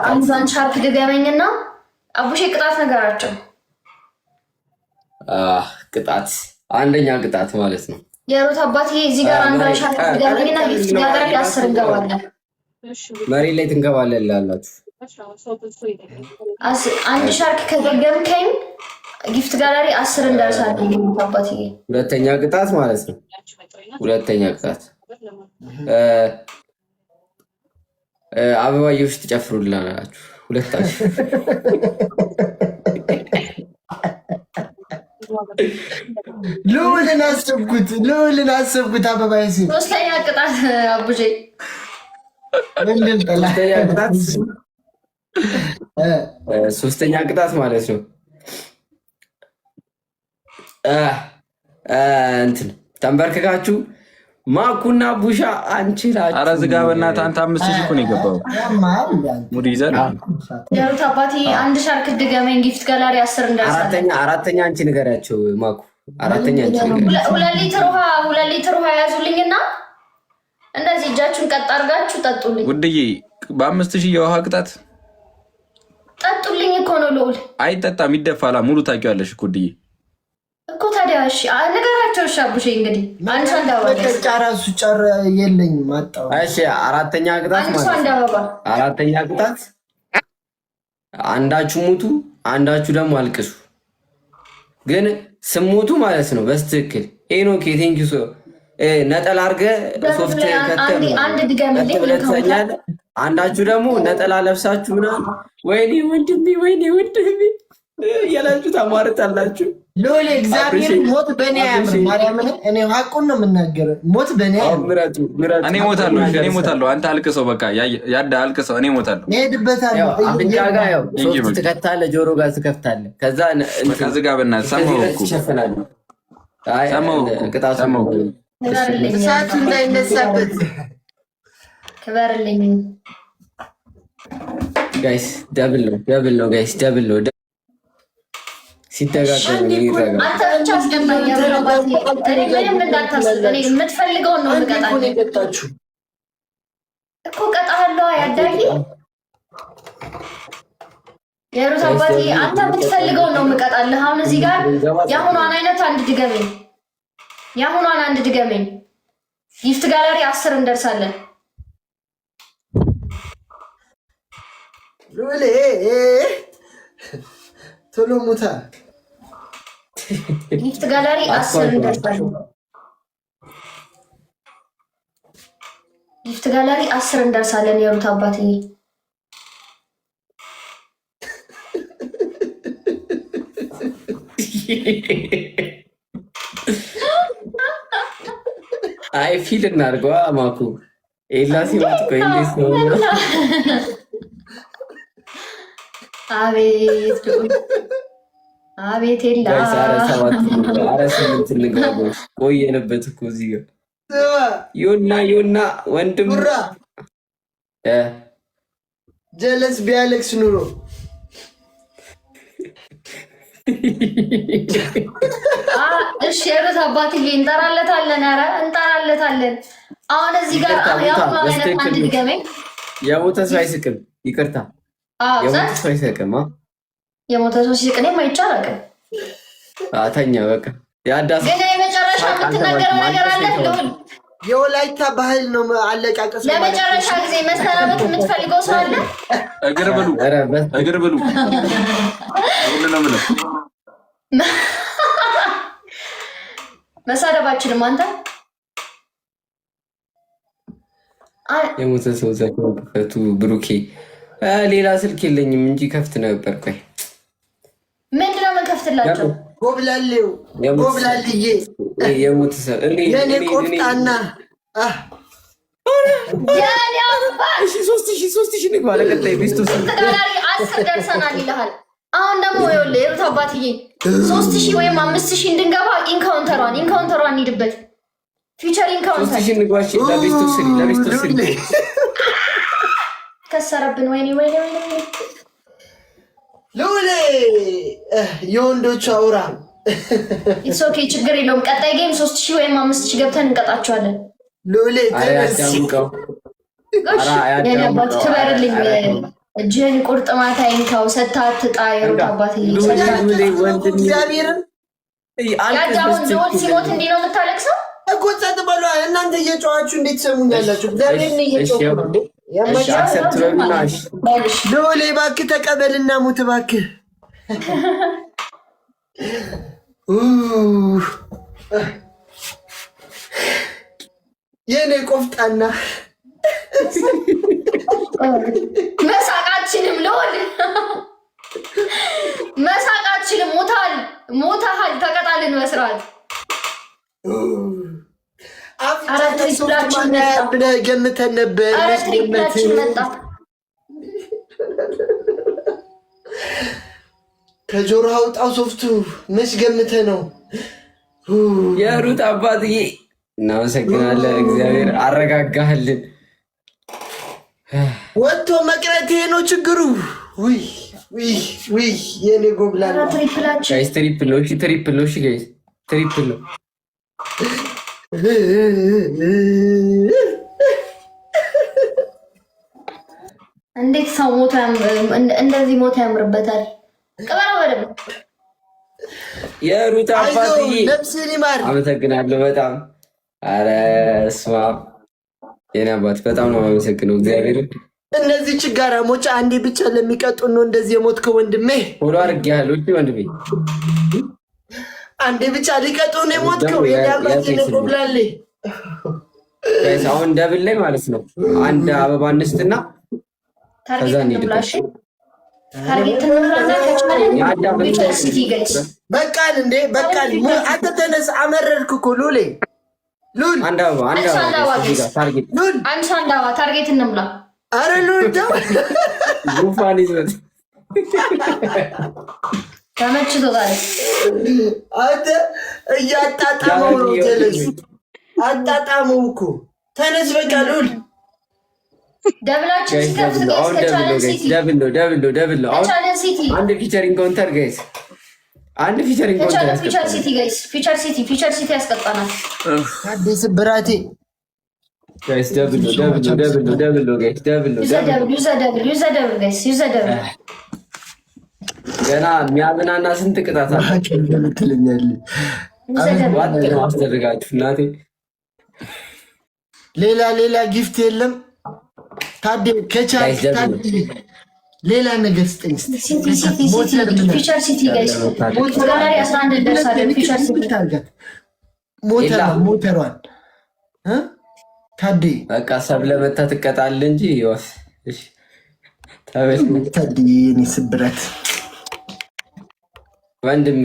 አንዷን ሻርፕ ድገመኝና አቡሼ ቅጣት ነገራቸው። ቅጣት አንደኛ ቅጣት ማለት ነው። የሩት አባቴ እዚህ ጋር አንዷን ሻርፕ ድገመኝና ጊፍት ጋር 10 እንገባለን። መሬት ላይ ትንከባለን ላላችሁ አንድ ሻርክ ከደገምከኝ ጊፍት ጋላሪ 10 እንደርሳለን። አባቴ ሁለተኛ ቅጣት ማለት ነው። ሁለተኛ ቅጣት አበባዬዎች ትጨፍሩልናላችሁ ሁለታችሁ። ልዑልን አሰብኩት አበባዬ ሲል ሶስተኛ ቅጣት አቡጄ ሶስተኛ ቅጣት ማለት ነው። እንትን ተንበርክካችሁ ማኩና ቡሻ አንችላችሁ። ኧረ ዝጋ በእናትህ አንተ 5000 እኮ ነው የገባው። ሙድ ይዘህ የሩት አባቴ አንድ ሻርክ ድገመኝ ጊፍት ጋላሪ 10 እንደርሳለን። አራተኛ አንቺ ንገሪያቸው ማኩ። አራተኛ አንቺ ንገሪያቸው። 2 ሊትር ውሃ ያዙልኝና እንደዚህ እጃችሁን ቀጥ አድርጋችሁ ጠጡልኝ። ውድዬ በ5000 የውሃ ቅጣት ጠጡልኝ እኮ ነው ልዑል። አይጠጣም ይደፋላ። ሙሉ ታውቂዋለሽ እኮ ውድዬ እኮ ታዲያ እሺ ነገራቸው። እሺ አቡሼ እንግዲህ አንቺ በቀጫ ራሱ ጨር የለኝም አጣው። እሺ አራተኛ ቅጣት ማለት አራተኛ ቅጣት አንዳችሁ ሙቱ፣ አንዳችሁ ደግሞ አልቅሱ። ግን ስሙቱ ማለት ነው በስትክክል ሄኖክ ቴንክ ዩ ሶ ነጠላ አድርገህ ሶፍት ከተም አንድ ድገምልኝ ብለተኛል። አንዳችሁ ደግሞ ነጠላ ለብሳችሁ ምናምን ወይኔ ወንድሜ እያላችሁ ታሟርታላችሁ። ልዑል እግዚአብሔር ሞት በእኔ አያምር። ማርያምን እኔ ሀቁን ነው የምናገረው። ሞት በእኔ አያምር። እኔ ሞታለሁ። አንተ አልቅሰው፣ በቃ ያዳ አልቅሰው። እኔ ሞታለሁ። እሄድበታለሁ። አፍንጫ ጋር ያው ሶፍት ትከታለህ፣ ጆሮ ጋር ትከፍታለህ። ከዛ ዝጋ በእናትህ። ሰማሁ እኮ ሰማሁ። እሳቱ እንዳይነሳበት ክበርልኝ ጋይስ። ደብል ነው ጋይስ፣ ደብል ነው ሲተጋገሩ ይረጋጋል። አንተ ብቻ አስገባኝ። ምንም እንዳታስብ። እኔ የምትፈልገውን ነው የምቀጣልህ እኮ ቀጣለሁ። ያዳጊ የሩት አባቴ አንተ የምትፈልገውን ነው የምቀጣልህ። አሁን እዚህ ጋር የአሁኗን አይነት አንድ ድገመኝ። ጊፍት ጋላሪ 10 እንደርሳለን። ልዑል ቶሎ ሙታ። ጊፍት ጋላሪ 10 እንደርሳለን። ጊፍት ጋላሪ 10 እንደርሳለን። የሩት አባቴ አይ ፊል እናድርገዋ ማኩ ኤላ ሲመጥ ቆይ እንዴት ነው? አቤት ኤላ ኧረ 8 እንግባለን። ቆየንበት እኮ እዚህ ጋር ዮና ወንድም ጀለስ ቢያለቅስ ኑሮ እሺ የሩት አባትዬ እንጠራለታለን። ኧረ እንጠራለታለን። አሁን እዚህ ጋር ያው ማለት አንድ ድገመኝ። የሞተ ሰው አይስቅም። ይቅርታ የሞተ ሰው አይስቅም። የሞተ ሰው ሲስቅ እኔም አይቻልም። ተኛ በቃ ያዳስ ግን የመጨረሻ የምትናገረው ነገር አለ ልዑል። የወላይታ ባህል ነው አለቃቀስ። ለመጨረሻ ጊዜ መሰናበት የምትፈልገው ሰው አለ? እግር ብሉ ሁሉ ነው ምንም መሳደባችንም አንተ የሞተ ሰው ዘፈቱ ብሩኬ ሌላ ስልክ የለኝም እንጂ ከፍት ነበር። ቆይ ምንድነው የምንከፍትላቸው? ጎብላሌው ጎብላልዬ የሞተ ሰው የኔ ቆፍጣና እሺ 3000 ንግባ። ለቀጣይ ቢስቱ ተጋሪ 10 ደርሰናል ይልሃል። አሁን ደግሞ ይኸውልህ የሩት አባትዬ 3000 ወይም 5000 እንድንገባ ኢንካውንተሯን እንሂድበት። ፊውቸር ኢንካውንተር 3000 ንግባ። እሺ ለቢስቱ ስሪ ከሰረብን። ወይኔ ልዑል የወንዶቹ አውራ ኢትስ ኦኬ፣ ችግር የለውም። ቀጣይ ጌም 3000 ወይም 5000 ገብተን እንቀጣቸዋለን። ልዑል የኔ አባት ክበርልኝ። እጅህን ቁርጥማት አይንካው። ሰታት ጣየሩ አባትዬ እግዚአብሔርን ያጃውን ልውል ሲሞት እንዲህ ነው የምታለቅሰው እኮ። ጸጥ በሉ እናንተ እየጨዋችሁ እንዴት ሰሙኛላችሁ? እግዚአብሔርን እየጨዋችሁ ነው እንዴ? ልውል እባክህ ተቀበልና ሙት እባክህ። የኔ ቆፍጣና መሳቃችንም ልውል መሳቃችንም ሞታል ተቀጣልን መስራት ብለህ ገምተን ነበር። ከጆሮ አውጣው ሶፍቱ መች ገምተህ ነው? የሩት አባትዬ እናመሰግናለን። እግዚአብሔር አረጋጋህልን። ወጥቶ መቅረት ይሄ ነው ችግሩ። ውይ የኔ ጎብላል ጋይስ ትሪፕል ነው። ትሪፕል ነው። ጋይስ ትሪፕል ነው። እንዴት ሰው ሞታ እንደዚህ ሞታ ያምርበታል? ቀበራ በደም የሩት አባትዬ ነፍስህን ይማር። አመሰግናለሁ በጣም። አረ ስማ የኔ አባት በጣም ነው የማመሰግነው እግዚአብሔር። እነዚህ ችጋራሞች አንዴ ብቻ ለሚቀጡን ነው እንደዚህ የሞትከው ወንድሜ። ሁሉ አድርጌያለሁ ወንድሜ። አንዴ ብቻ ሊቀጡን የሞትከው የዳባት ይነቆብላል። ጋይስ አሁን ደብል ላይ ማለት ነው። አንድ አበባ እንስትና ከዛ እንሂድላሽ። በቃን እንዴ በቃን። አንተ ተነስ። አመረርክ እኮ ሉሌ ሉል አንድ አበባ ታርጌት ሉል አንድ አበባ ታርጌት እንብላ። አረ ሉል ተው ጉፋን ይዘት ተመችቶታል። አንተ እያጣጣመው ነው። ተነስ አጣጣመው እኮ ተነስ። በቃ ሉል ደብላችን ሲከፍት ደብል ነው። አንድ ፊቸር ኢንካውንተር ጋይስ፣ አንድ ፊቸር ኢንካውንተር ፊቸር ሲቲ ያስቀጣናል። አዲስ ብራቴ ጋይስ ደብል ነው ጋይስ ደብል ነው። ገና የሚያዝናና ስንት ቅጣት አለ ትለኛለህ። ዋጥ ነው አስደርጋችሁ እናቴ። ሌላ ጊፍት የለም ታዴ ከቻል ሌላ ነገር ስጠኝ። ፊቸር ሲቲ ጋይስ ሞተሯን ታዴ በቃ ሰብለ መታ ትቀጣለህ እንጂ ታዴ የኔ ስብረት ወንድሜ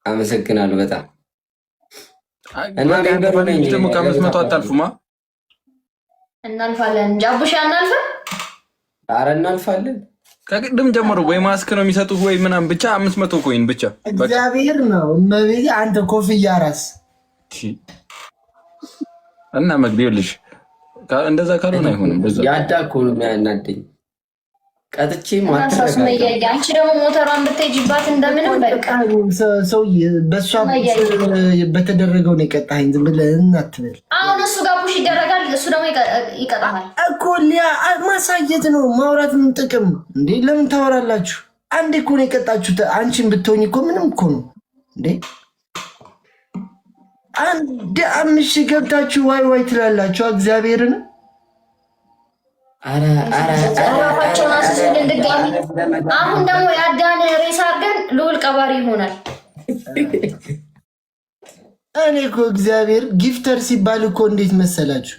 አመሰግናለሁ በጣም። እና ደግሞ ከአምስት መቶ አታልፉማ። እናልፋለን። ጃቡሽ አናልፍም። ኧረ እናልፋለን። ከቅድም ጀምሮ ወይ ማስክ ነው የሚሰጡት ወይ ምናምን ብቻ 500 ኮይን ብቻ እግዚአብሔር ነው እመቤቴ። አንተ ኮፍያ ራስ እና መግቢያልሽ እንደዛ ካልሆነ አይሆንም። ብዙ ያዳ እኮ ነው የሚያናደኝ። ቀጥቼ አንቺ ደግሞ ሞተሯን ብትሄጂባት እንደምንም በቃ ሰው በእሷ በተደረገው ነው የቀጣኸኝ። ዝም ብለህ አትበል። አሁን እሱ ጋር ፑሽ ይደረጋል፣ እሱ ደግሞ ይቀጣሃል እኮ። ሊያ ማሳየት ነው ማውራት። ምን ጥቅም እንዴ? ለምን ታወራላችሁ? አንዴ እኮ ነው የቀጣችሁት። አንቺን ብትሆኝ እኮ ምንም እኮ ነው እንዴ። አንድ አምሽ ገብታችሁ ዋይ ትላላችሁ። እግዚአብሔርን ራፋቸውን አስስልን ድጋሚ። አሁን ደግሞ የአዳን ሬሳ አድርገን ልውል ቀባሪ ይሆናል። እኔ እኮ እግዚአብሔር ጊፍተር ሲባል እኮ እንዴት መሰላችሁ